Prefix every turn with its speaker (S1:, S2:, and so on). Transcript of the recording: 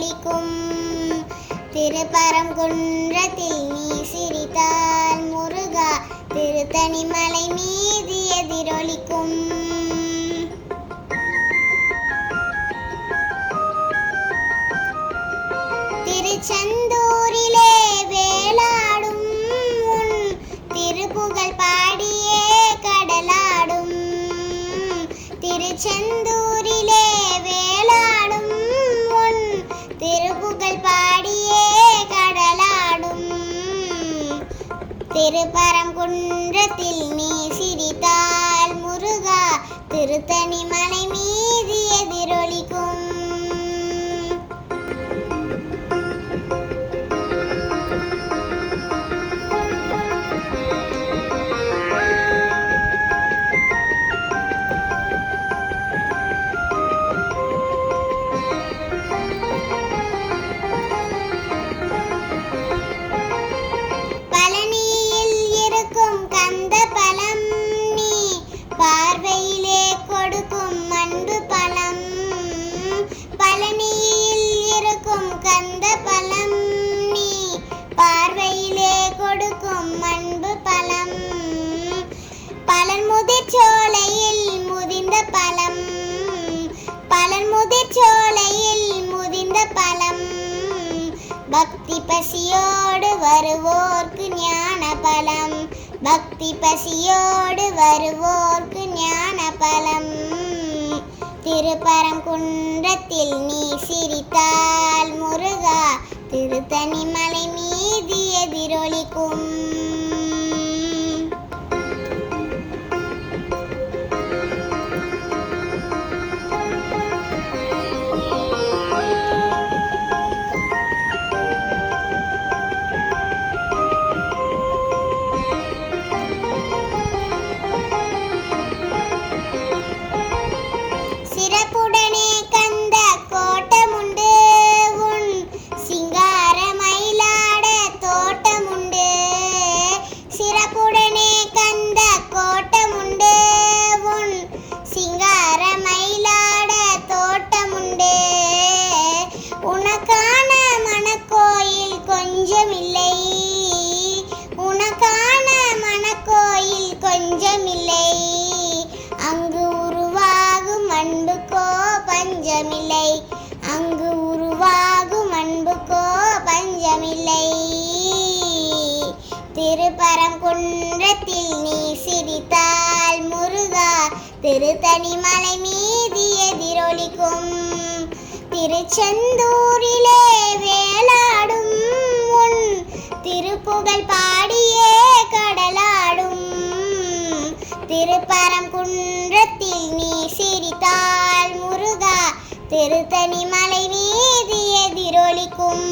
S1: எதிரொலிக்கும். திருப்பரங்குன்றத்தில் நீ சிரித்தால் முருகா திருத்தணி மலை மீது எதிரொலிக்கும். திருச்செந்தூரிலே வேலாடும் உன் திருப்புகழ் பாடியே கடலாடும். திருச்செந்தூரிலே வேலாடும் உன் திருப்புகழ் பாடியே கடலாடும். திருப்பரங்குன்றத்தில் நீ சிரித்தால் முருகா திருத்தணி மலை மீது எதிரொலிக்கும். பார்வையிலே கொடுக்கும் அன்பு பழம். பழனியில் இருக்கும் கந்த பழம் நீ பார்வையிலே கொடுக்கும் அன்பு பழம். பழன்முதிர் சோலையில் முதிர்ந்த பழம். பழன்முதிர் சோலையில் முதிர்ந்த பழம். பக்தி பசியோடு வருவோர்க்கு ஞான பழம். பக்தி பசியோடு வருவோர்க்கு ஞான பழம். திருப்பரங்குன்றத்தில் நீ சிரித்தால் முருகா திருத்தணி மலை மீது எதிரொலிக்கும். சிறப்புடனே கந்த கோட்டமுண்டு உன் சிங்கார மயிலாட தோட்டமுண்டு. சிறப்புடனே கந்த கோட்டமுண்டு உன் சிங்கார மயிலாட தோட்டமுண்டு. உனக்கான மனக்கோயில் கொஞ்சமில்லை. உனக்கான மனக்கோயில் கொஞ்சமில்லை. அங்கு உருவாகும் அன்புக்கோ பஞ்சமில்லை. அங்கு உருவாகும் அன்புக்கோ பஞ்சமில்லை. திருப்பரங்குன்றத்தில் நீ சிரித்தால் முருகா திருத்தணி மலை மீது எதிரொலிக்கும். திருச்செந்தூரிலே வேலாடும் உன் திருப்புகழ் பாடியே கடலாடும். திருப்பரங்குன்றத்தில் நீ சிரித்தால் முருகா திருத்தணி மலை மீது எதிரொலிக்கும்.